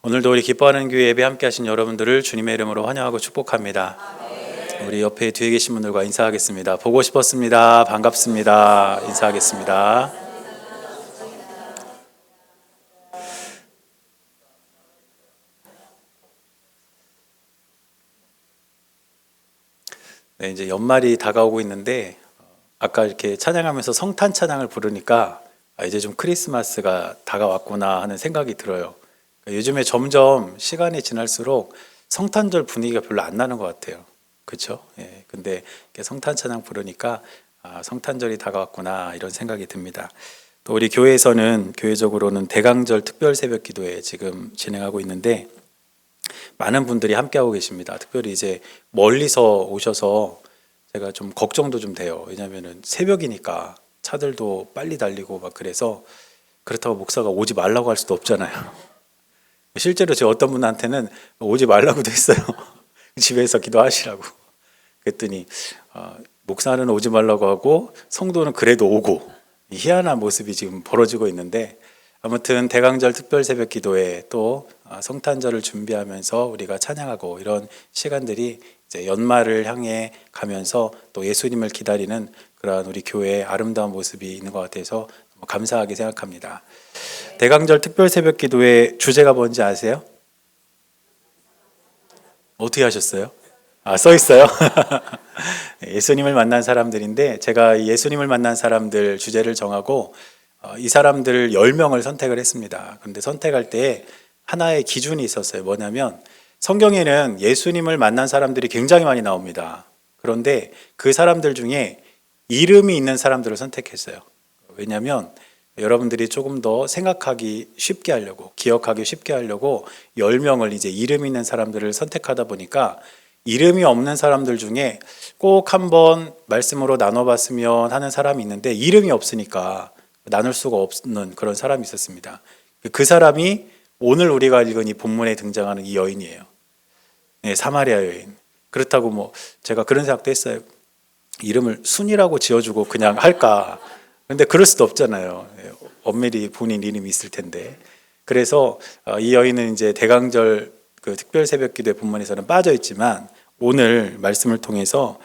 오늘도 우리 기뻐하는 교회 예배 함께 하신 여러분들을 주님의 이름으로 환영하고 축복합니다. 우리 옆에 뒤에 계신 분들과 인사하겠습니다. 보고 싶었습니다. 반갑습니다. 인사하겠습니다. 네, 이제 연말이 다가오고 있는데 아까 이렇게 찬양하면서 성탄 찬양을 부르니까 이제 좀 크리스마스가 다가왔구나 하는 생각이 들어요. 요즘에 점점 시간이 지날수록 성탄절 분위기가 별로 안 나는 것 같아요. 그렇죠? 예. 근데 성탄 찬양 부르니까 성탄절이 다가왔구나 이런 생각이 듭니다. 또 우리 교회에서는 교회적으로는 대강절 특별 새벽 기도회 지금 진행하고 있는데 많은 분들이 함께하고 계십니다. 특별히 이제 멀리서 오셔서 제가 좀 걱정도 좀 돼요. 왜냐하면 새벽이니까 차들도 빨리 달리고 막 그래서 그렇다고 목사가 오지 말라고 할 수도 없잖아요. 실제로 제 어떤 분한테는 오지 말라고도 했어요. 집에서 기도하시라고. 그랬더니 목사는 오지 말라고 하고 성도는 그래도 오고, 희한한 모습이 지금 벌어지고 있는데, 아무튼 대강절 특별 새벽 기도회 또 성탄절을 준비하면서 우리가 찬양하고 이런 시간들이 이제 연말을 향해 가면서 또 예수님을 기다리는 그러한 우리 교회의 아름다운 모습이 있는 것 같아서 감사하게 생각합니다. 대강절 특별 새벽 기도의 주제가 뭔지 아세요? 어떻게 하셨어요? 써 있어요. 예수님을 만난 사람들인데, 제가 예수님을 만난 사람들 주제를 정하고 이 사람들 10명을 선택을 했습니다. 그런데 선택할 때 하나의 기준이 있었어요. 뭐냐면 성경에는 예수님을 만난 사람들이 굉장히 많이 나옵니다. 그런데 그 사람들 중에 이름이 있는 사람들을 선택했어요. 왜냐하면 여러분들이 조금 더 생각하기 쉽게 하려고, 기억하기 쉽게 하려고 10명을 이제 이름 있는 사람들을 선택하다 보니까 이름이 없는 사람들 중에 꼭 한번 말씀으로 나눠봤으면 하는 사람이 있는데 이름이 없으니까 나눌 수가 없는 그런 사람이 있었습니다. 그 사람이 오늘 우리가 읽은 이 본문에 등장하는 이 여인이에요. 네, 사마리아 여인. 그렇다고 제가 그런 생각도 했어요. 이름을 순이라고 지어주고 그냥 할까? 근데 그럴 수도 없잖아요. 엄밀히 본인 이름이 있을 텐데. 그래서 이 여인은 이제 대강절 그 특별 새벽 기도의 본문에서는 빠져 있지만 오늘 말씀을 통해서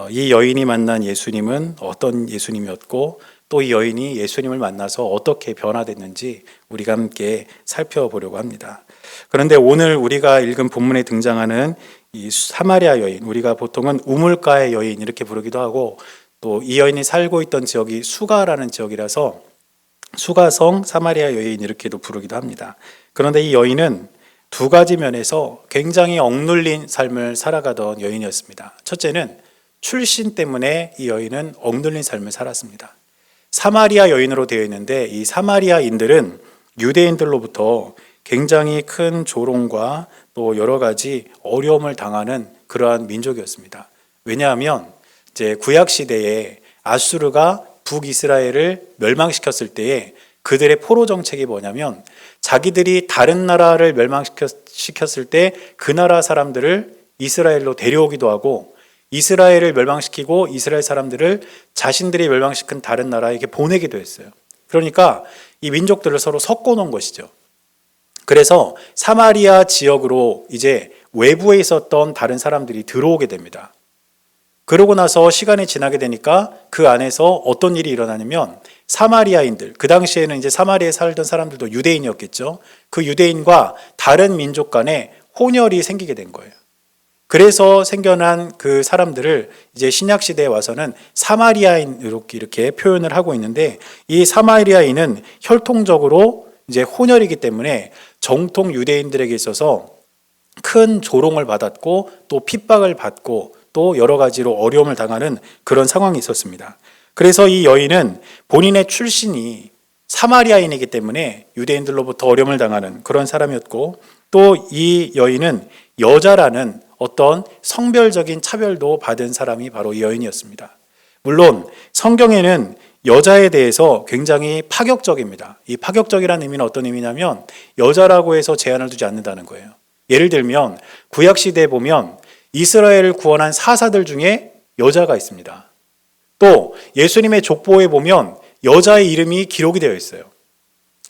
이 여인이 만난 예수님은 어떤 예수님이었고 또 이 여인이 예수님을 만나서 어떻게 변화됐는지 우리가 함께 살펴보려고 합니다. 그런데 오늘 우리가 읽은 본문에 등장하는 이 사마리아 여인, 우리가 보통은 우물가의 여인 이렇게 부르기도 하고, 또 이 여인이 살고 있던 지역이 수가라는 지역이라서 수가성 사마리아 여인 이렇게도 부르기도 합니다. 그런데 이 여인은 두 가지 면에서 굉장히 억눌린 삶을 살아가던 여인이었습니다. 첫째는 출신 때문에 이 여인은 억눌린 삶을 살았습니다. 사마리아 여인으로 되어 있는데 이 사마리아인들은 유대인들로부터 굉장히 큰 조롱과 또 여러 가지 어려움을 당하는 그러한 민족이었습니다. 왜냐하면 이제 구약 시대에 아수르가 북이스라엘을 멸망시켰을 때에 그들의 포로 정책이 뭐냐면 자기들이 다른 나라를 멸망시켰을 때 그 나라 사람들을 이스라엘로 데려오기도 하고, 이스라엘을 멸망시키고 이스라엘 사람들을 자신들이 멸망시킨 다른 나라에게 보내기도 했어요. 그러니까 이 민족들을 서로 섞어 놓은 것이죠. 그래서 사마리아 지역으로 이제 외부에 있었던 다른 사람들이 들어오게 됩니다. 그러고 나서 시간이 지나게 되니까 그 안에서 어떤 일이 일어나냐면 사마리아인들, 그 당시에는 이제 사마리아에 살던 사람들도 유대인이었겠죠. 그 유대인과 다른 민족 간에 혼혈이 생기게 된 거예요. 그래서 생겨난 그 사람들을 이제 신약 시대에 와서는 사마리아인 이렇게 표현을 하고 있는데, 이 사마리아인은 혈통적으로 이제 혼혈이기 때문에 정통 유대인들에게 있어서 큰 조롱을 받았고 또 핍박을 받고 또 여러 가지로 어려움을 당하는 그런 상황이 있었습니다. 그래서 이 여인은 본인의 출신이 사마리아인이기 때문에 유대인들로부터 어려움을 당하는 그런 사람이었고, 또 이 여인은 여자라는 어떤 성별적인 차별도 받은 사람이 바로 이 여인이었습니다. 물론 성경에는 여자에 대해서 굉장히 파격적입니다. 이 파격적이라는 의미는 어떤 의미냐면 여자라고 해서 제한을 두지 않는다는 거예요. 예를 들면 구약 시대에 보면 이스라엘을 구원한 사사들 중에 여자가 있습니다. 또 예수님의 족보에 보면 여자의 이름이 기록이 되어 있어요.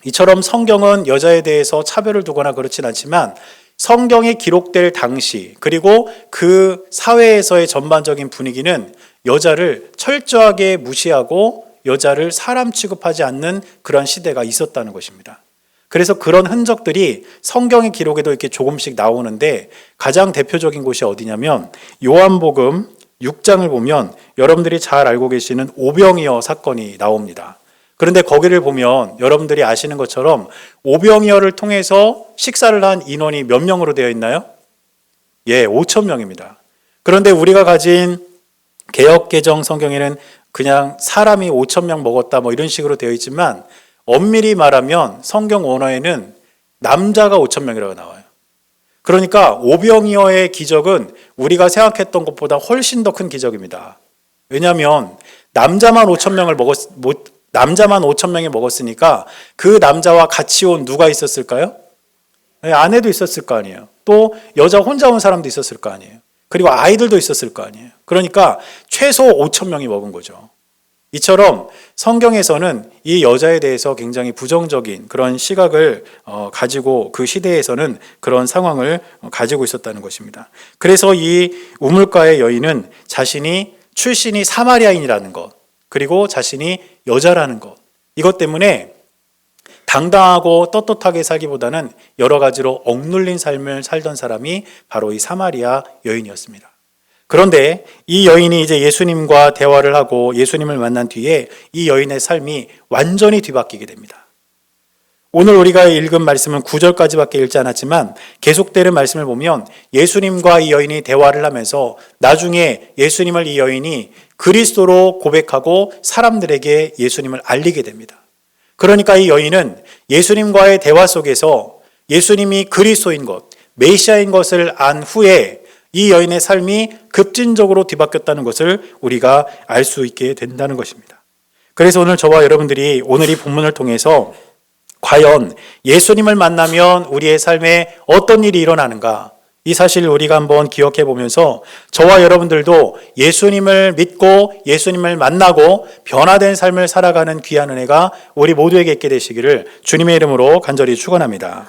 이처럼 성경은 여자에 대해서 차별을 두거나 그렇진 않지만 성경이 기록될 당시 그리고 그 사회에서의 전반적인 분위기는 여자를 철저하게 무시하고 여자를 사람 취급하지 않는 그런 시대가 있었다는 것입니다. 그래서 그런 흔적들이 성경의 기록에도 이렇게 조금씩 나오는데 가장 대표적인 곳이 어디냐면 요한복음 6장을 보면 여러분들이 잘 알고 계시는 오병이어 사건이 나옵니다. 그런데 거기를 보면 여러분들이 아시는 것처럼 오병이어를 통해서 식사를 한 인원이 몇 명으로 되어 있나요? 5천 명입니다. 그런데 우리가 가진 개역개정 성경에는 그냥 사람이 5천 명 먹었다 뭐 이런 식으로 되어 있지만 엄밀히 말하면 성경 원어에는 남자가 5천 명이라고 나와요. 그러니까 오병이어의 기적은 우리가 생각했던 것보다 훨씬 더 큰 기적입니다. 왜냐하면 남자만 5천 명이 먹었으니까 그 남자와 같이 온 누가 있었을까요? 아내도 있었을 거 아니에요. 또 여자 혼자 온 사람도 있었을 거 아니에요. 그리고 아이들도 있었을 거 아니에요. 그러니까 최소 5천 명이 먹은 거죠. 이처럼 성경에서는 이 여자에 대해서 굉장히 부정적인 그런 시각을 가지고 그 시대에서는 그런 상황을 가지고 있었다는 것입니다. 그래서 이 우물가의 여인은 자신이 출신이 사마리아인이라는 것, 그리고 자신이 여자라는 것, 이것 때문에 당당하고 떳떳하게 살기보다는 여러 가지로 억눌린 삶을 살던 사람이 바로 이 사마리아 여인이었습니다. 그런데 이 여인이 이제 예수님과 대화를 하고 예수님을 만난 뒤에 이 여인의 삶이 완전히 뒤바뀌게 됩니다. 오늘 우리가 읽은 말씀은 9절까지밖에 읽지 않았지만 계속되는 말씀을 보면 예수님과 이 여인이 대화를 하면서 나중에 예수님을 이 여인이 그리스도로 고백하고 사람들에게 예수님을 알리게 됩니다. 그러니까 이 여인은 예수님과의 대화 속에서 예수님이 그리스도인 것, 메시아인 것을 안 후에 이 여인의 삶이 급진적으로 뒤바뀌었다는 것을 우리가 알 수 있게 된다는 것입니다. 그래서 오늘 저와 여러분들이 오늘 이 본문을 통해서 과연 예수님을 만나면 우리의 삶에 어떤 일이 일어나는가, 이 사실을 우리가 한번 기억해 보면서 저와 여러분들도 예수님을 믿고 예수님을 만나고 변화된 삶을 살아가는 귀한 은혜가 우리 모두에게 있게 되시기를 주님의 이름으로 간절히 축원합니다.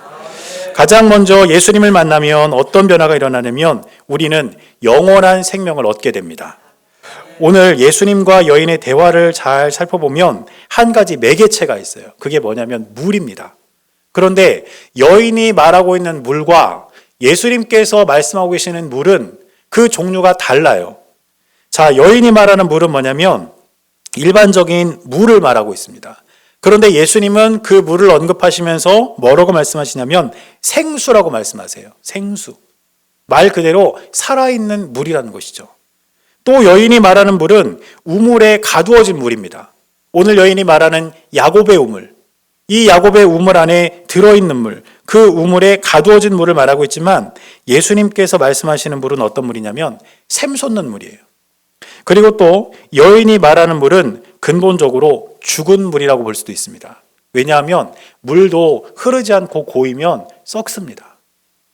가장 먼저 예수님을 만나면 어떤 변화가 일어나냐면 우리는 영원한 생명을 얻게 됩니다. 오늘 예수님과 여인의 대화를 잘 살펴보면 한 가지 매개체가 있어요. 그게 뭐냐면 물입니다. 그런데 여인이 말하고 있는 물과 예수님께서 말씀하고 계시는 물은 그 종류가 달라요. 자, 여인이 말하는 물은 뭐냐면 일반적인 물을 말하고 있습니다. 그런데 예수님은 그 물을 언급하시면서 뭐라고 말씀하시냐면 생수라고 말씀하세요. 생수. 말 그대로 살아있는 물이라는 것이죠. 또 여인이 말하는 물은 우물에 가두어진 물입니다. 오늘 여인이 말하는 야곱의 우물, 이 야곱의 우물 안에 들어있는 물, 그 우물에 가두어진 물을 말하고 있지만 예수님께서 말씀하시는 물은 어떤 물이냐면 샘솟는 물이에요. 그리고 또 여인이 말하는 물은 근본적으로 죽은 물이라고 볼 수도 있습니다. 왜냐하면 물도 흐르지 않고 고이면 썩습니다.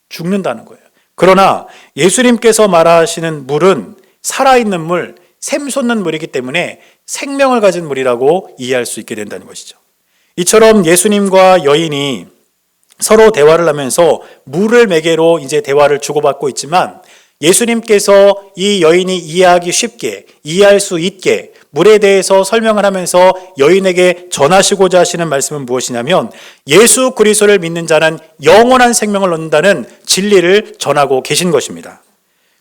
죽는다는 거예요. 그러나 예수님께서 말하시는 물은 살아있는 물, 샘솟는 물이기 때문에 생명을 가진 물이라고 이해할 수 있게 된다는 것이죠. 이처럼 예수님과 여인이 서로 대화를 하면서 물을 매개로 이제 대화를 주고받고 있지만 예수님께서 이 여인이 이해하기 쉽게, 이해할 수 있게 물에 대해서 설명을 하면서 여인에게 전하시고자 하시는 말씀은 무엇이냐면 예수 그리스도를 믿는 자는 영원한 생명을 얻는다는 진리를 전하고 계신 것입니다.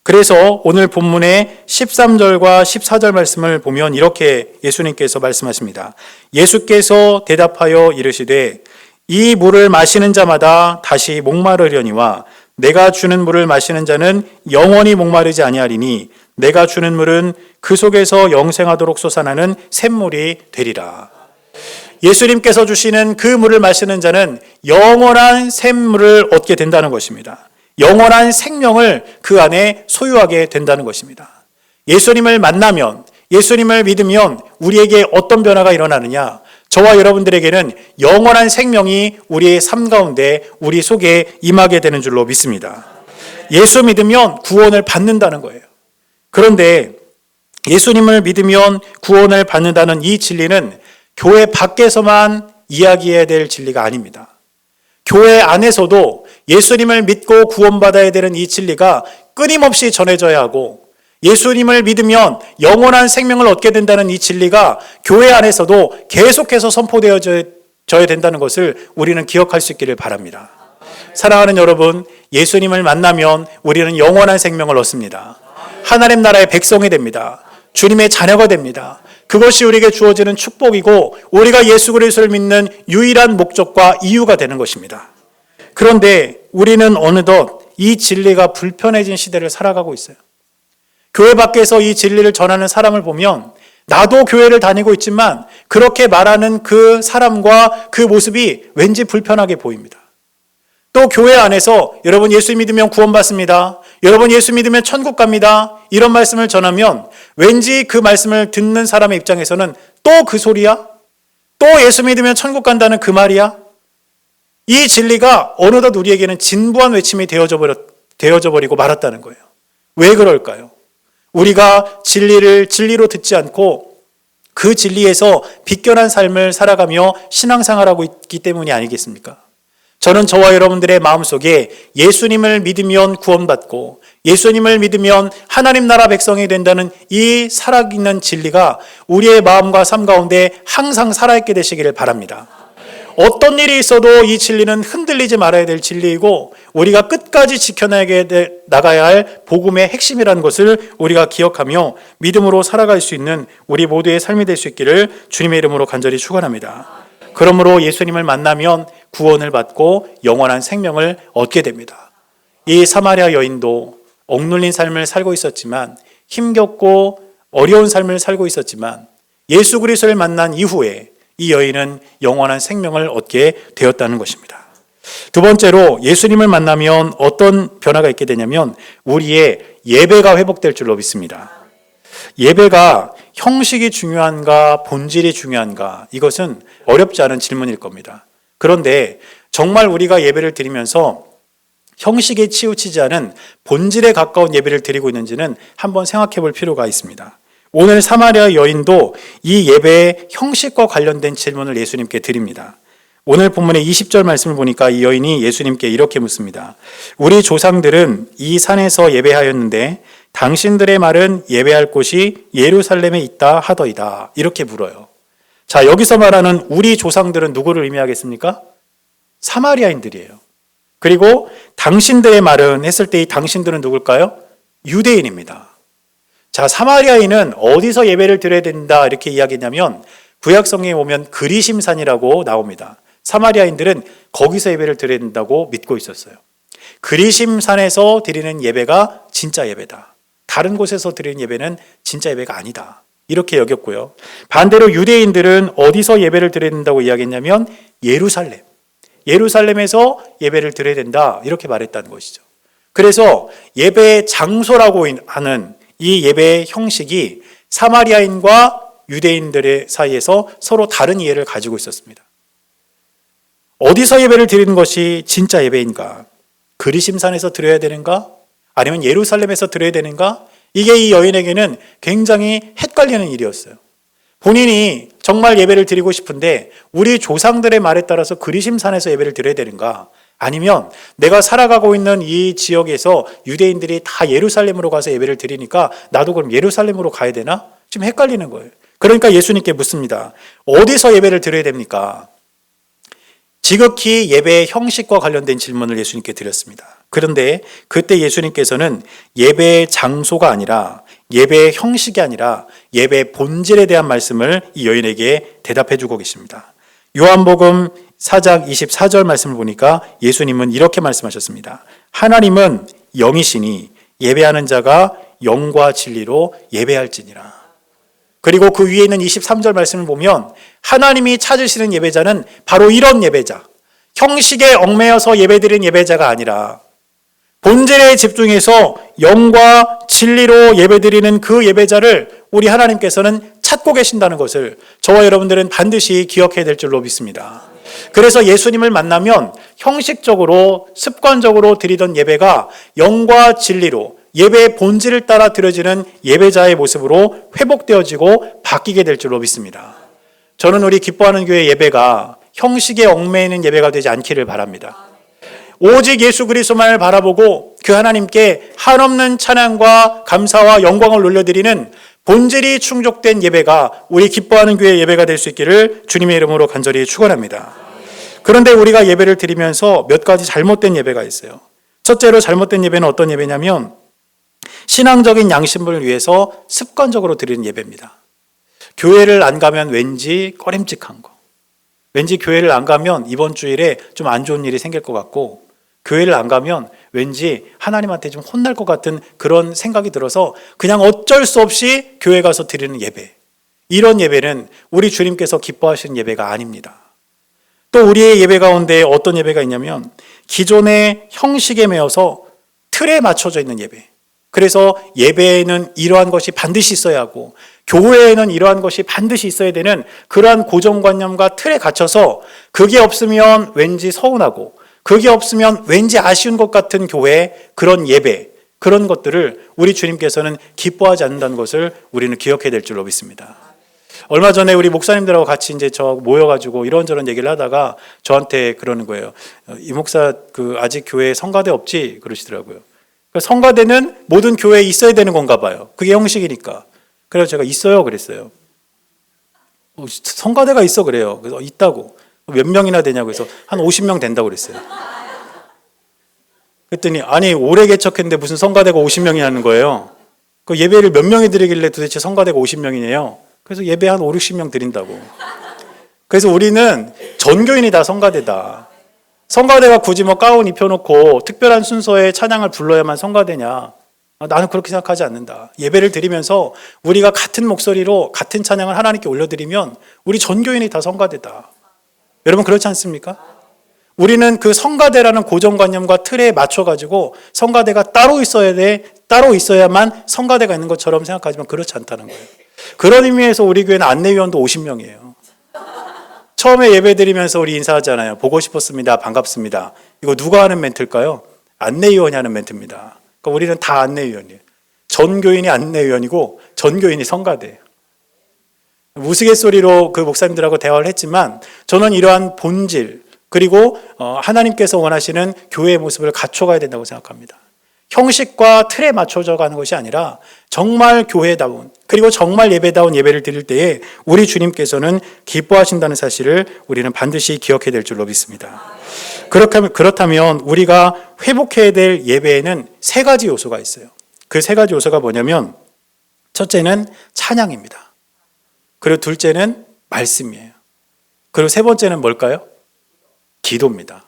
그래서 오늘 본문의 13절과 14절 말씀을 보면 이렇게 예수님께서 말씀하십니다. 예수께서 대답하여 이르시되 이 물을 마시는 자마다 다시 목마르려니와 내가 주는 물을 마시는 자는 영원히 목마르지 아니하리니 내가 주는 물은 그 속에서 영생하도록 솟아나는 샘물이 되리라. 예수님께서 주시는 그 물을 마시는 자는 영원한 샘물을 얻게 된다는 것입니다. 영원한 생명을 그 안에 소유하게 된다는 것입니다. 예수님을 만나면, 예수님을 믿으면 우리에게 어떤 변화가 일어나느냐? 저와 여러분들에게는 영원한 생명이 우리의 삶 가운데 우리 속에 임하게 되는 줄로 믿습니다. 예수 믿으면 구원을 받는다는 거예요. 그런데 예수님을 믿으면 구원을 받는다는 이 진리는 교회 밖에서만 이야기해야 될 진리가 아닙니다. 교회 안에서도 예수님을 믿고 구원받아야 되는 이 진리가 끊임없이 전해져야 하고, 예수님을 믿으면 영원한 생명을 얻게 된다는 이 진리가 교회 안에서도 계속해서 선포되어져야 된다는 것을 우리는 기억할 수 있기를 바랍니다. 사랑하는 여러분, 예수님을 만나면 우리는 영원한 생명을 얻습니다. 하나님 나라의 백성이 됩니다. 주님의 자녀가 됩니다. 그것이 우리에게 주어지는 축복이고 우리가 예수 그리스도를 믿는 유일한 목적과 이유가 되는 것입니다. 그런데 우리는 어느덧 이 진리가 불편해진 시대를 살아가고 있어요. 교회 밖에서 이 진리를 전하는 사람을 보면 나도 교회를 다니고 있지만 그렇게 말하는 그 사람과 그 모습이 왠지 불편하게 보입니다. 또 교회 안에서 여러분 예수 믿으면 구원받습니다. 여러분 예수 믿으면 천국 갑니다. 이런 말씀을 전하면 왠지 그 말씀을 듣는 사람의 입장에서는 또 그 소리야? 또 예수 믿으면 천국 간다는 그 말이야? 이 진리가 어느덧 우리에게는 진부한 외침이 되어져 버리고 말았다는 거예요. 왜 그럴까요? 우리가 진리를 진리로 듣지 않고 그 진리에서 비껴난 삶을 살아가며 신앙생활하고 있기 때문이 아니겠습니까? 저는 저와 여러분들의 마음속에 예수님을 믿으면 구원받고 예수님을 믿으면 하나님 나라 백성이 된다는 이 살아있는 진리가 우리의 마음과 삶 가운데 항상 살아있게 되시기를 바랍니다. 어떤 일이 있어도 이 진리는 흔들리지 말아야 될 진리이고 우리가 끝까지 지켜나가야 할 복음의 핵심이라는 것을 우리가 기억하며 믿음으로 살아갈 수 있는 우리 모두의 삶이 될 수 있기를 주님의 이름으로 간절히 축원합니다. 그러므로 예수님을 만나면 구원을 받고 영원한 생명을 얻게 됩니다. 이 사마리아 여인도 억눌린 삶을 살고 있었지만 힘겹고 어려운 삶을 살고 있었지만 예수 그리스도를 만난 이후에 이 여인은 영원한 생명을 얻게 되었다는 것입니다. 두 번째로 예수님을 만나면 어떤 변화가 있게 되냐면 우리의 예배가 회복될 줄로 믿습니다. 예배가 형식이 중요한가 본질이 중요한가 이것은 어렵지 않은 질문일 겁니다. 그런데 정말 우리가 예배를 드리면서 형식에 치우치지 않은 본질에 가까운 예배를 드리고 있는지는 한번 생각해 볼 필요가 있습니다. 오늘 사마리아 여인도 이 예배의 형식과 관련된 질문을 예수님께 드립니다. 오늘 본문의 20절 말씀을 보니까 이 여인이 예수님께 이렇게 묻습니다. 우리 조상들은 이 산에서 예배하였는데 당신들의 말은 예배할 곳이 예루살렘에 있다 하더이다. 이렇게 물어요. 자, 여기서 말하는 우리 조상들은 누구를 의미하겠습니까? 사마리아인들이에요. 그리고 당신들의 말은 했을 때 이 당신들은 누굴까요? 유대인입니다. 자, 사마리아인은 어디서 예배를 드려야 된다 이렇게 이야기했냐면 구약성경에 보면 그리심산이라고 나옵니다. 사마리아인들은 거기서 예배를 드려야 된다고 믿고 있었어요. 그리심산에서 드리는 예배가 진짜 예배다. 다른 곳에서 드리는 예배는 진짜 예배가 아니다. 이렇게 여겼고요. 반대로 유대인들은 어디서 예배를 드려야 된다고 이야기했냐면 예루살렘. 예루살렘에서 예배를 드려야 된다. 이렇게 말했다는 것이죠. 그래서 예배의 장소라고 하는 이 예배의 형식이 사마리아인과 유대인들의 사이에서 서로 다른 이해를 가지고 있었습니다. 어디서 예배를 드리는 것이 진짜 예배인가? 그리심산에서 드려야 되는가? 아니면 예루살렘에서 드려야 되는가? 이게 이 여인에게는 굉장히 헷갈리는 일이었어요. 본인이 정말 예배를 드리고 싶은데 우리 조상들의 말에 따라서 그리심산에서 예배를 드려야 되는가? 아니면 내가 살아가고 있는 이 지역에서 유대인들이 다 예루살렘으로 가서 예배를 드리니까 나도 그럼 예루살렘으로 가야 되나? 지금 헷갈리는 거예요. 그러니까 예수님께 묻습니다. 어디서 예배를 드려야 됩니까? 지극히 예배의 형식과 관련된 질문을 예수님께 드렸습니다. 그런데 그때 예수님께서는 예배의 장소가 아니라 예배의 형식이 아니라 예배의 본질에 대한 말씀을 이 여인에게 대답해 주고 계십니다. 요한복음 4장 24절 말씀을 보니까 예수님은 이렇게 말씀하셨습니다. 하나님은 영이시니 예배하는 자가 영과 진리로 예배할지니라. 그리고 그 위에 있는 23절 말씀을 보면 하나님이 찾으시는 예배자는 바로 이런 예배자, 형식에 얽매여서 예배드리는 예배자가 아니라 본질에 집중해서 영과 진리로 예배드리는 그 예배자를 우리 하나님께서는 찾고 계신다는 것을 저와 여러분들은 반드시 기억해야 될 줄로 믿습니다. 그래서 예수님을 만나면 형식적으로 습관적으로 드리던 예배가 영과 진리로 예배의 본질을 따라 드려지는 예배자의 모습으로 회복되어지고 바뀌게 될 줄로 믿습니다. 저는 우리 기뻐하는 교회 예배가 형식에 얽매이는 예배가 되지 않기를 바랍니다. 오직 예수 그리스도만을 바라보고 그 하나님께 한없는 찬양과 감사와 영광을 올려드리는 본질이 충족된 예배가 우리 기뻐하는 교회의 예배가 될 수 있기를 주님의 이름으로 간절히 축원합니다. 그런데 우리가 예배를 드리면서 몇 가지 잘못된 예배가 있어요. 첫째로 잘못된 예배는 어떤 예배냐면 신앙적인 양심을 위해서 습관적으로 드리는 예배입니다. 교회를 안 가면 왠지 꺼림칙한 거. 왠지 교회를 안 가면 이번 주일에 좀 안 좋은 일이 생길 것 같고, 교회를 안 가면 왠지 하나님한테 좀 혼날 것 같은 그런 생각이 들어서 그냥 어쩔 수 없이 교회 가서 드리는 예배. 이런 예배는 우리 주님께서 기뻐하시는 예배가 아닙니다. 또 우리의 예배 가운데 어떤 예배가 있냐면 기존의 형식에 매여서 틀에 맞춰져 있는 예배. 그래서 예배에는 이러한 것이 반드시 있어야 하고 교회에는 이러한 것이 반드시 있어야 되는 그러한 고정관념과 틀에 갇혀서 그게 없으면 왠지 서운하고 그게 없으면 왠지 아쉬운 것 같은 교회, 그런 예배, 그런 것들을 우리 주님께서는 기뻐하지 않는다는 것을 우리는 기억해야 될 줄로 믿습니다. 얼마 전에 우리 목사님들하고 같이 이제 저 모여가지고 이런저런 얘기를 하다가 저한테 그러는 거예요. 이 목사 아직 교회에 성가대 없지? 그러시더라고요. 성가대는 모든 교회에 있어야 되는 건가 봐요. 그게 형식이니까. 그래서 제가 있어요 그랬어요. 성가대가 있어 그래요. 그래서 있다고. 몇 명이나 되냐고 해서 한 50명 된다고 그랬어요. 그랬더니 아니 오래 개척했는데 무슨 성가대가 50명이라는 거예요. 그 예배를 몇 명이 드리길래 도대체 성가대가 50명이네요. 그래서 예배 한 5, 60명 드린다고. 그래서 우리는 전교인이 다 성가대다. 성가대가 굳이 뭐 가운 입혀놓고 특별한 순서에 찬양을 불러야만 성가대냐. 나는 그렇게 생각하지 않는다. 예배를 드리면서 우리가 같은 목소리로 같은 찬양을 하나님께 올려드리면 우리 전교인이 다 성가대다. 여러분 그렇지 않습니까? 우리는 그 성가대라는 고정관념과 틀에 맞춰가지고 성가대가 따로 있어야 돼, 따로 있어야만 성가대가 있는 것처럼 생각하지만 그렇지 않다는 거예요. 그런 의미에서 우리 교회는 안내위원도 50명이에요. 처음에 예배 드리면서 우리 인사하잖아요. 보고 싶었습니다. 반갑습니다. 이거 누가 하는 멘트일까요? 안내위원이 하는 멘트입니다. 그러니까 우리는 다 안내위원이에요. 전교인이 안내위원이고 전교인이 성가대예요. 우스갯소리로 그 목사님들하고 대화를 했지만 저는 이러한 본질 그리고 하나님께서 원하시는 교회의 모습을 갖춰가야 된다고 생각합니다. 형식과 틀에 맞춰져 가는 것이 아니라 정말 교회다운 그리고 정말 예배다운 예배를 드릴 때에 우리 주님께서는 기뻐하신다는 사실을 우리는 반드시 기억해야 될 줄로 믿습니다. 그렇다면 우리가 회복해야 될 예배에는 세 가지 요소가 있어요. 그 세 가지 요소가 뭐냐면 첫째는 찬양입니다. 그리고 둘째는 말씀이에요. 그리고 세 번째는 뭘까요? 기도입니다.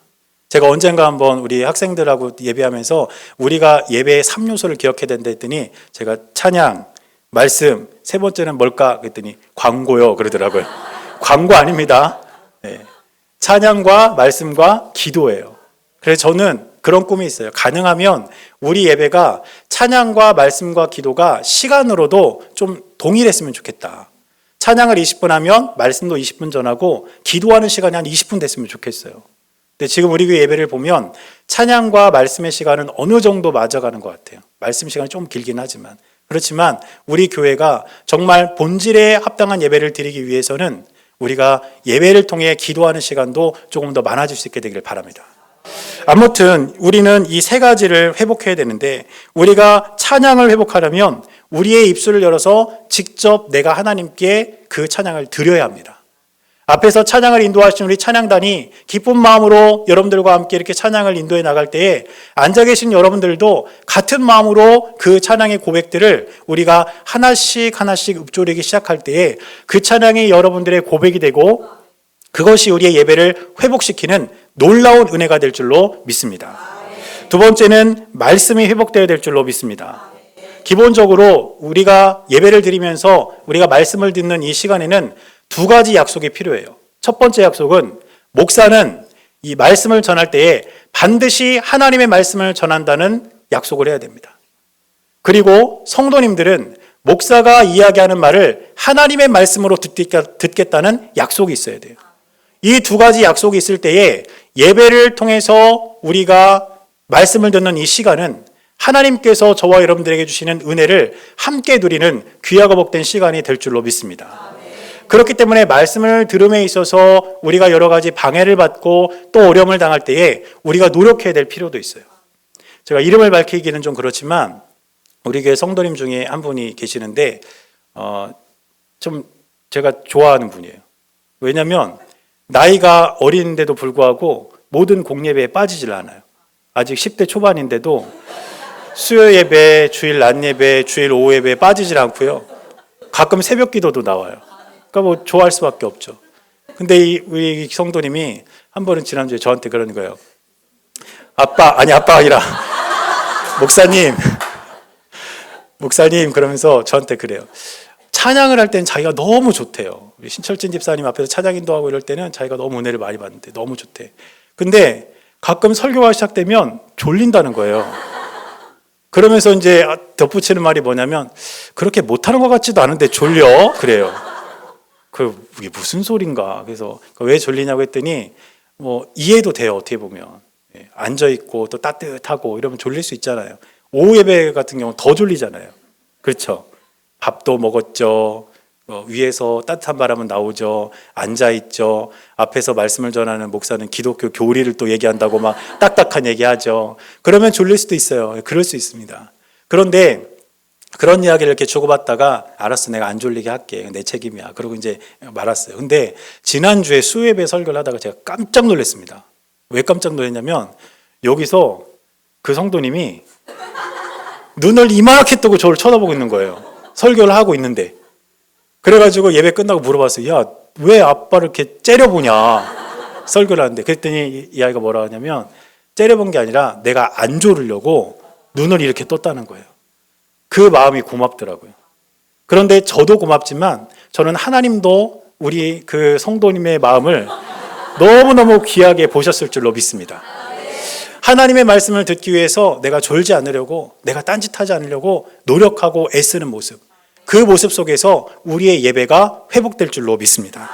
제가 언젠가 한번 우리 학생들하고 예배하면서 우리가 예배의 3요소를 기억해야 된다 했더니 제가 찬양, 말씀, 세 번째는 뭘까? 그랬더니 광고요 그러더라고요. 광고 아닙니다. 네. 찬양과 말씀과 기도예요. 그래서 저는 그런 꿈이 있어요. 가능하면 우리 예배가 찬양과 말씀과 기도가 시간으로도 좀 동일했으면 좋겠다. 찬양을 20분 하면 말씀도 20분 전하고 기도하는 시간이 한 20분 됐으면 좋겠어요. 근데 지금 우리 교회 예배를 보면 찬양과 말씀의 시간은 어느 정도 맞아가는 것 같아요. 말씀 시간이 좀 길긴 하지만. 그렇지만 우리 교회가 정말 본질에 합당한 예배를 드리기 위해서는 우리가 예배를 통해 기도하는 시간도 조금 더 많아질 수 있게 되길 바랍니다. 아무튼 우리는 이 세 가지를 회복해야 되는데 우리가 찬양을 회복하려면 우리의 입술을 열어서 직접 내가 하나님께 그 찬양을 드려야 합니다. 앞에서 찬양을 인도하신 우리 찬양단이 기쁜 마음으로 여러분들과 함께 이렇게 찬양을 인도해 나갈 때에 앉아 계신 여러분들도 같은 마음으로 그 찬양의 고백들을 우리가 하나씩 읊조리기 시작할 때에 그 찬양이 여러분들의 고백이 되고 그것이 우리의 예배를 회복시키는 놀라운 은혜가 될 줄로 믿습니다. 두 번째는 말씀이 회복되어야 될 줄로 믿습니다. 기본적으로 우리가 예배를 드리면서 우리가 말씀을 듣는 이 시간에는 두 가지 약속이 필요해요. 첫 번째 약속은 목사는 이 말씀을 전할 때에 반드시 하나님의 말씀을 전한다는 약속을 해야 됩니다. 그리고 성도님들은 목사가 이야기하는 말을 하나님의 말씀으로 듣겠다는 약속이 있어야 돼요. 이 두 가지 약속이 있을 때에 예배를 통해서 우리가 말씀을 듣는 이 시간은 하나님께서 저와 여러분들에게 주시는 은혜를 함께 누리는 귀하고 복된 시간이 될 줄로 믿습니다. 그렇기 때문에 말씀을 들음에 있어서 우리가 여러 가지 방해를 받고 또 어려움을 당할 때에 우리가 노력해야 될 필요도 있어요. 제가 이름을 밝히기는 좀 그렇지만 우리 교회 성도님 중에 한 분이 계시는데 좀 제가 좋아하는 분이에요. 왜냐하면 나이가 어린데도 불구하고 모든 공예배에 빠지질 않아요. 아직 10대 초반인데도 수요 예배, 주일 낮 예배, 주일 오후 예배에 빠지질 않고요. 가끔 새벽 기도도 나와요. 그러니까 뭐 좋아할 수밖에 없죠. 근데 우리 성도님이 한 번은 지난주에 저한테 그러는 거예요. 아빠가 아니라 목사님 그러면서 저한테 그래요. 찬양을 할 때는 자기가 너무 좋대요. 우리 신철진 집사님 앞에서 찬양 인도하고 이럴 때는 자기가 너무 은혜를 많이 받는데 너무 좋대. 근데 가끔 설교가 시작되면 졸린다는 거예요. 그러면서 이제 덧붙이는 말이 뭐냐면 그렇게 못하는 것 같지도 않은데 졸려? 그래요. 그게 무슨 소린가? 그래서 왜 졸리냐고 했더니 뭐 이해도 돼요. 어떻게 보면 앉아 있고 또 따뜻하고 이러면 졸릴 수 있잖아요. 오후 예배 같은 경우는 더 졸리잖아요. 그렇죠? 밥도 먹었죠. 위에서 따뜻한 바람은 나오죠. 앉아있죠. 앞에서 말씀을 전하는 목사는 기독교 교리를 또 얘기한다고 막 딱딱한 얘기하죠. 그러면 졸릴 수도 있어요. 그럴 수 있습니다. 그런데 그런 이야기를 이렇게 주고받다가 알았어, 내가 안 졸리게 할게. 내 책임이야. 그러고 이제 말았어요. 근데 지난주에 수요예배 설교를 하다가 제가 깜짝 놀랐습니다. 왜 깜짝 놀랐냐면 여기서 그 성도님이 눈을 이만하게 뜨고 저를 쳐다보고 있는 거예요. 설교를 하고 있는데. 그래가지고 예배 끝나고 물어봤어요. 야, 왜 아빠를 이렇게 째려보냐? 설교를 하는데. 그랬더니 이 아이가 뭐라 하냐면 째려본 게 아니라 내가 안 졸으려고 눈을 이렇게 떴다는 거예요. 그 마음이 고맙더라고요. 그런데 저도 고맙지만 저는 하나님도 우리 그 성도님의 마음을 너무너무 귀하게 보셨을 줄로 믿습니다. 하나님의 말씀을 듣기 위해서 내가 졸지 않으려고, 내가 딴짓하지 않으려고 노력하고 애쓰는 모습, 그 모습 속에서 우리의 예배가 회복될 줄로 믿습니다.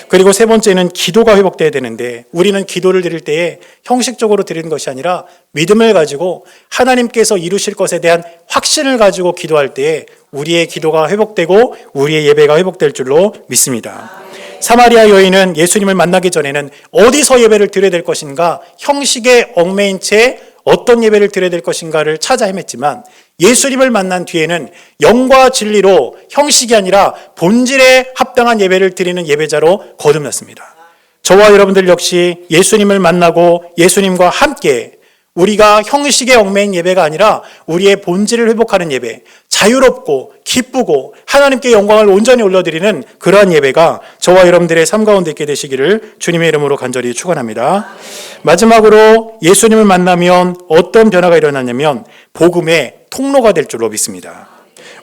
그리고 세 번째는 기도가 회복돼야 되는데 우리는 기도를 드릴 때에 형식적으로 드리는 것이 아니라 믿음을 가지고 하나님께서 이루실 것에 대한 확신을 가지고 기도할 때에 우리의 기도가 회복되고 우리의 예배가 회복될 줄로 믿습니다. 사마리아 여인은 예수님을 만나기 전에는 어디서 예배를 드려야 될 것인가, 형식에 얽매인 채 어떤 예배를 드려야 될 것인가를 찾아 헤맸지만 예수님을 만난 뒤에는 영과 진리로 형식이 아니라 본질에 합당한 예배를 드리는 예배자로 거듭났습니다. 저와 여러분들 역시 예수님을 만나고 예수님과 함께 우리가 형식에 얽매인 예배가 아니라 우리의 본질을 회복하는 예배, 자유롭고 기쁘고 하나님께 영광을 온전히 올려드리는 그러한 예배가 저와 여러분들의 삶 가운데 있게 되시기를 주님의 이름으로 간절히 축원합니다. 마지막으로 예수님을 만나면 어떤 변화가 일어나냐면 복음의 통로가 될 줄로 믿습니다.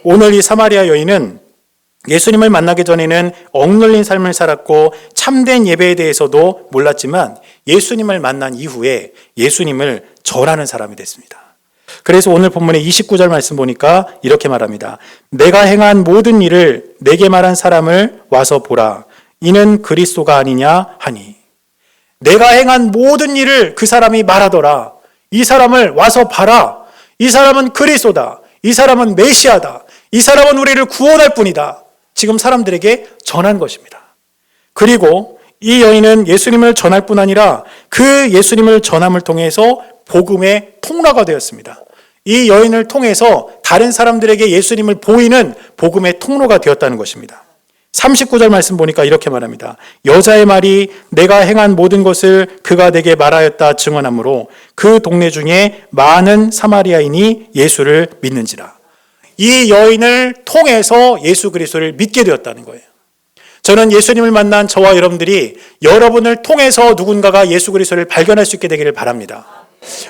오늘 이 사마리아 여인은 예수님을 만나기 전에는 억눌린 삶을 살았고 참된 예배에 대해서도 몰랐지만 예수님을 만난 이후에 예수님을 전하는 사람이 됐습니다. 그래서 오늘 본문의 29절 말씀 보니까 이렇게 말합니다. 내가 행한 모든 일을 내게 말한 사람을 와서 보라. 이는 그리스도가 아니냐 하니. 내가 행한 모든 일을 그 사람이 말하더라. 이 사람을 와서 봐라. 이 사람은 그리스도다. 이 사람은 메시아다. 이 사람은 우리를 구원할 뿐이다. 지금 사람들에게 전한 것입니다. 그리고 이 여인은 예수님을 전할 뿐 아니라 그 예수님을 전함을 통해서 복음의 통로가 되었습니다. 이 여인을 통해서 다른 사람들에게 예수님을 보이는 복음의 통로가 되었다는 것입니다. 39절 말씀 보니까 이렇게 말합니다. 여자의 말이 내가 행한 모든 것을 그가 내게 말하였다 증언하므로 그 동네 중에 많은 사마리아인이 예수를 믿는지라. 이 여인을 통해서 예수 그리스도를 믿게 되었다는 거예요. 저는 예수님을 만난 저와 여러분들이 여러분을 통해서 누군가가 예수 그리스도를 발견할 수 있게 되기를 바랍니다.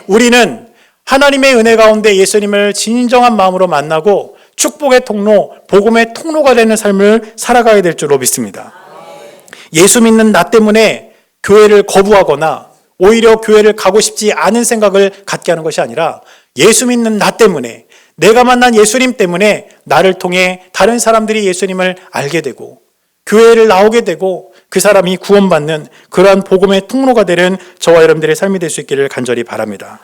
우리는 하나님의 은혜 가운데 예수님을 진정한 마음으로 만나고 축복의 통로, 복음의 통로가 되는 삶을 살아가야 될 줄로 믿습니다. 예수 믿는 나 때문에 교회를 거부하거나 오히려 교회를 가고 싶지 않은 생각을 갖게 하는 것이 아니라 예수 믿는 나 때문에, 내가 만난 예수님 때문에 나를 통해 다른 사람들이 예수님을 알게 되고 교회를 나오게 되고 그 사람이 구원받는 그러한 복음의 통로가 되는 저와 여러분들의 삶이 될 수 있기를 간절히 바랍니다.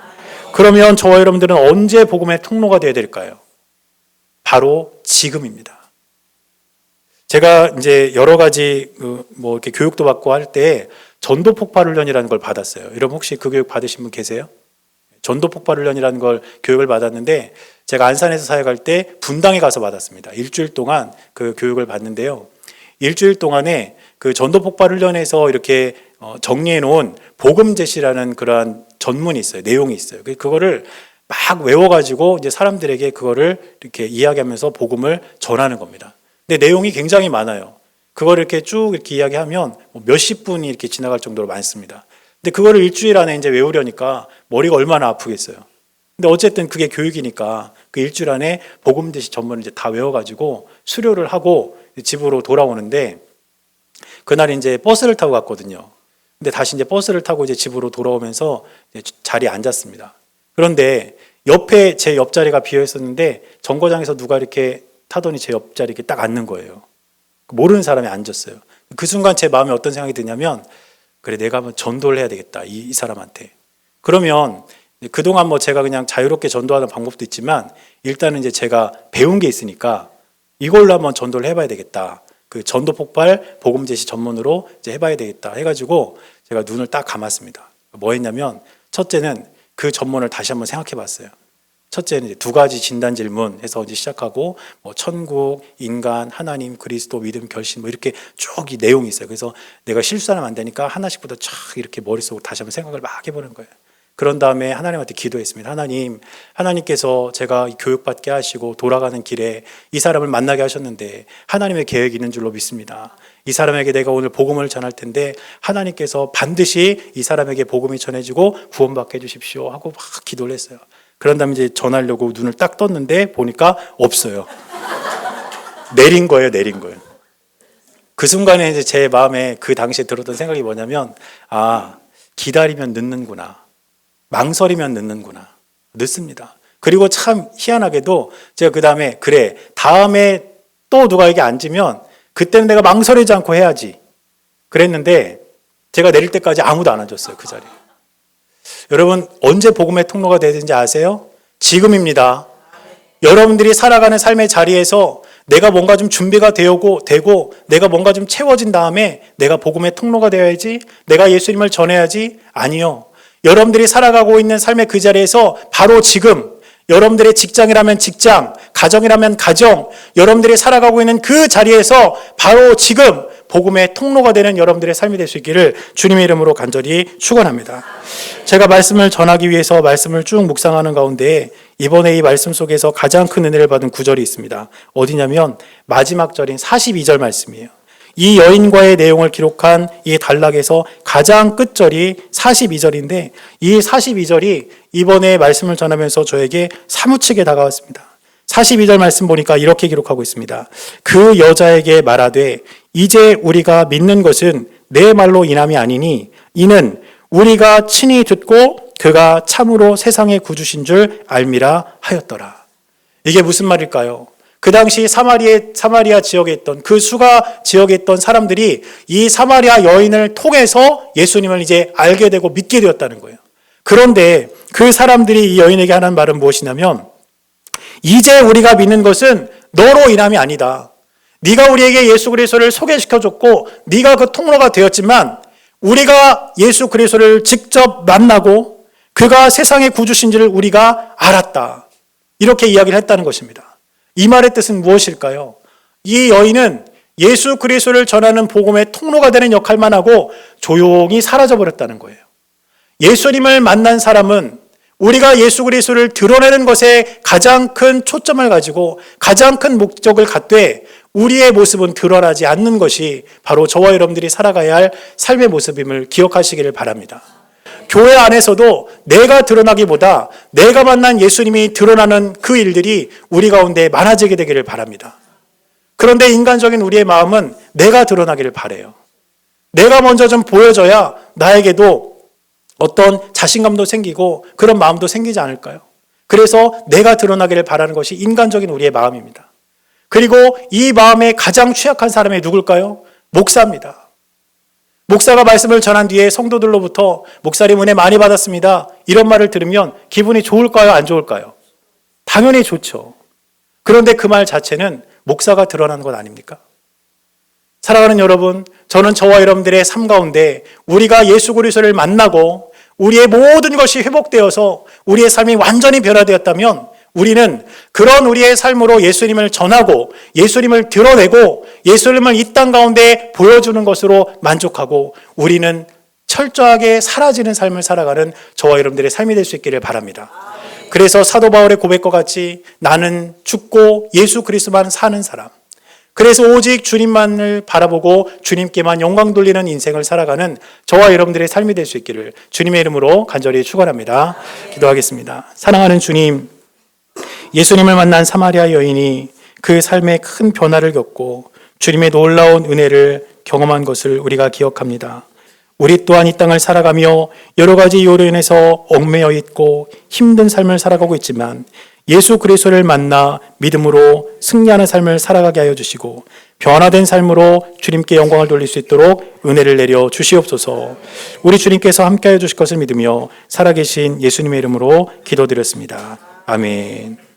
그러면 저와 여러분들은 언제 복음의 통로가 되어야 될까요? 바로 지금입니다. 제가 이제 여러 가지 뭐 이렇게 교육도 받고 할 때 전도 폭발 훈련이라는 걸 받았어요. 여러분 혹시 그 교육 받으신 분 계세요? 전도 폭발 훈련이라는 걸 교육을 받았는데 제가 안산에서 사역할 때 분당에 가서 받았습니다. 일주일 동안 그 교육을 받는데요. 일주일 동안에 그 전도 폭발 훈련에서 이렇게 정리해 놓은 복음 제시라는 그러한 전문이 있어요. 내용이 있어요. 그거를 막 외워가지고 이제 사람들에게 그거를 이렇게 이야기하면서 복음을 전하는 겁니다. 근데 내용이 굉장히 많아요. 그걸 이렇게 쭉 이렇게 이야기하면 몇십 분이 이렇게 지나갈 정도로 많습니다. 근데 그거를 일주일 안에 이제 외우려니까 머리가 얼마나 아프겠어요. 근데 어쨌든 그게 교육이니까 그 일주일 안에 복음 제시 전문을 이제 다 외워가지고 수료를 하고 집으로 돌아오는데 그날 이제 버스를 타고 갔거든요. 근데 다시 이제 버스를 타고 이제 집으로 돌아오면서 이제 자리에 앉았습니다. 그런데 옆에 제 옆자리가 비어 있었는데 정거장에서 누가 이렇게 타더니 제 옆자리에 이렇게 딱 앉는 거예요. 모르는 사람이 앉았어요. 그 순간 제 마음에 어떤 생각이 드냐면 그래 내가 한번 전도를 해야 되겠다 이 사람한테. 그러면 그동안 뭐 제가 그냥 자유롭게 전도하는 방법도 있지만 일단은 이제 제가 배운 게 있으니까 이걸로 한번 전도를 해봐야 되겠다. 그 전도 폭발 복음 제시 전문으로 이제 해봐야 되겠다 해가지고 제가 눈을 딱 감았습니다. 뭐 했냐면 첫째는 그 전문을 다시 한번 생각해 봤어요. 첫째는 이제 두 가지 진단 질문 해서 이제 시작하고 뭐 천국, 인간, 하나님, 그리스도, 믿음, 결심 뭐 이렇게 쭉 이 내용이 있어요. 그래서 내가 실수하면 안 되니까 하나씩부터 쫙 이렇게 머릿속으로 다시 한번 생각을 막 해보는 거예요. 그런 다음에 하나님한테 기도했습니다. 하나님께서 제가 교육받게 하시고 돌아가는 길에 이 사람을 만나게 하셨는데 하나님의 계획이 있는 줄로 믿습니다. 이 사람에게 내가 오늘 복음을 전할 텐데 하나님께서 반드시 이 사람에게 복음이 전해지고 구원받게 해주십시오 하고 막 기도를 했어요. 그런 다음에 이제 전하려고 눈을 딱 떴는데 보니까 없어요. 내린 거예요. 그 순간에 이제 제 마음에 그 당시에 들었던 생각이 뭐냐면 기다리면 늦는구나. 망설이면 늦습니다. 그리고 참 희한하게도 제가 그 다음에 다음에 또 누가 여기 앉으면 그때는 내가 망설이지 않고 해야지 그랬는데 제가 내릴 때까지 아무도 안 앉았어요. 그 자리에. 여러분 언제 복음의 통로가 돼야 되는지 아세요? 지금입니다. 여러분들이 살아가는 삶의 자리에서 내가 뭔가 좀 준비가 되고 내가 뭔가 좀 채워진 다음에 내가 복음의 통로가 되어야지 내가 예수님을 전해야지 아니요. 여러분들이 살아가고 있는 삶의 그 자리에서 바로 지금 여러분들의 직장이라면 직장, 가정이라면 가정, 여러분들이 살아가고 있는 그 자리에서 바로 지금 복음의 통로가 되는 여러분들의 삶이 될 수 있기를 주님의 이름으로 간절히 축원합니다. 제가 말씀을 전하기 위해서 말씀을 쭉 묵상하는 가운데 이번에 이 말씀 속에서 가장 큰 은혜를 받은 구절이 있습니다. 어디냐면 마지막 절인 42절 말씀이에요. 이 여인과의 내용을 기록한 이 단락에서 가장 끝절이 42절인데 이 42절이 이번에 말씀을 전하면서 저에게 사무치게 다가왔습니다. 42절 말씀 보니까 이렇게 기록하고 있습니다. 그 여자에게 말하되 이제 우리가 믿는 것은 내 말로 인함이 아니니 이는 우리가 친히 듣고 그가 참으로 세상의 구주신 줄 알미라 하였더라. 이게 무슨 말일까요? 그 당시 사마리아 지역에 있던 그 수가 지역에 있던 사람들이 이 사마리아 여인을 통해서 예수님을 이제 알게 되고 믿게 되었다는 거예요. 그런데 그 사람들이 이 여인에게 하는 말은 무엇이냐면 이제 우리가 믿는 것은 너로 인함이 아니다. 네가 우리에게 예수 그리스도를 소개시켜줬고 네가 그 통로가 되었지만 우리가 예수 그리스도를 직접 만나고 그가 세상의 구주신지를 우리가 알았다. 이렇게 이야기를 했다는 것입니다. 이 말의 뜻은 무엇일까요? 이 여인은 예수 그리스도를 전하는 복음의 통로가 되는 역할만 하고 조용히 사라져버렸다는 거예요. 예수님을 만난 사람은 우리가 예수 그리스도를 드러내는 것에 가장 큰 초점을 가지고 가장 큰 목적을 갖되 우리의 모습은 드러나지 않는 것이 바로 저와 여러분들이 살아가야 할 삶의 모습임을 기억하시기를 바랍니다. 교회 안에서도 내가 드러나기보다 내가 만난 예수님이 드러나는 그 일들이 우리 가운데 많아지게 되기를 바랍니다. 그런데 인간적인 우리의 마음은 내가 드러나기를 바라요. 내가 먼저 좀 보여줘야 나에게도 어떤 자신감도 생기고 그런 마음도 생기지 않을까요? 그래서 내가 드러나기를 바라는 것이 인간적인 우리의 마음입니다. 그리고 이 마음에 가장 취약한 사람이 누굴까요? 목사입니다. 목사가 말씀을 전한 뒤에 성도들로부터 목사님 은혜 많이 받았습니다. 이런 말을 들으면 기분이 좋을까요? 안 좋을까요? 당연히 좋죠. 그런데 그 말 자체는 목사가 드러나는 것 아닙니까? 사랑하는 여러분, 저는 저와 여러분들의 삶 가운데 우리가 예수 그리스도를 만나고 우리의 모든 것이 회복되어서 우리의 삶이 완전히 변화되었다면 우리는 그런 우리의 삶으로 예수님을 전하고 예수님을 드러내고 예수님을 이 땅 가운데 보여주는 것으로 만족하고 우리는 철저하게 사라지는 삶을 살아가는 저와 여러분들의 삶이 될 수 있기를 바랍니다. 그래서 사도 바울의 고백과 같이 나는 죽고 예수 그리스도만 사는 사람, 그래서 오직 주님만을 바라보고 주님께만 영광 돌리는 인생을 살아가는 저와 여러분들의 삶이 될 수 있기를 주님의 이름으로 간절히 축원합니다. 기도하겠습니다. 사랑하는 주님, 예수님을 만난 사마리아 여인이 그 삶에 큰 변화를 겪고 주님의 놀라운 은혜를 경험한 것을 우리가 기억합니다. 우리 또한 이 땅을 살아가며 여러 가지 이유로 인해서 얽매여 있고 힘든 삶을 살아가고 있지만 예수 그리스도를 만나 믿음으로 승리하는 삶을 살아가게 하여 주시고 변화된 삶으로 주님께 영광을 돌릴 수 있도록 은혜를 내려 주시옵소서. 우리 주님께서 함께하여 주실 것을 믿으며 살아계신 예수님의 이름으로 기도드렸습니다. 아멘.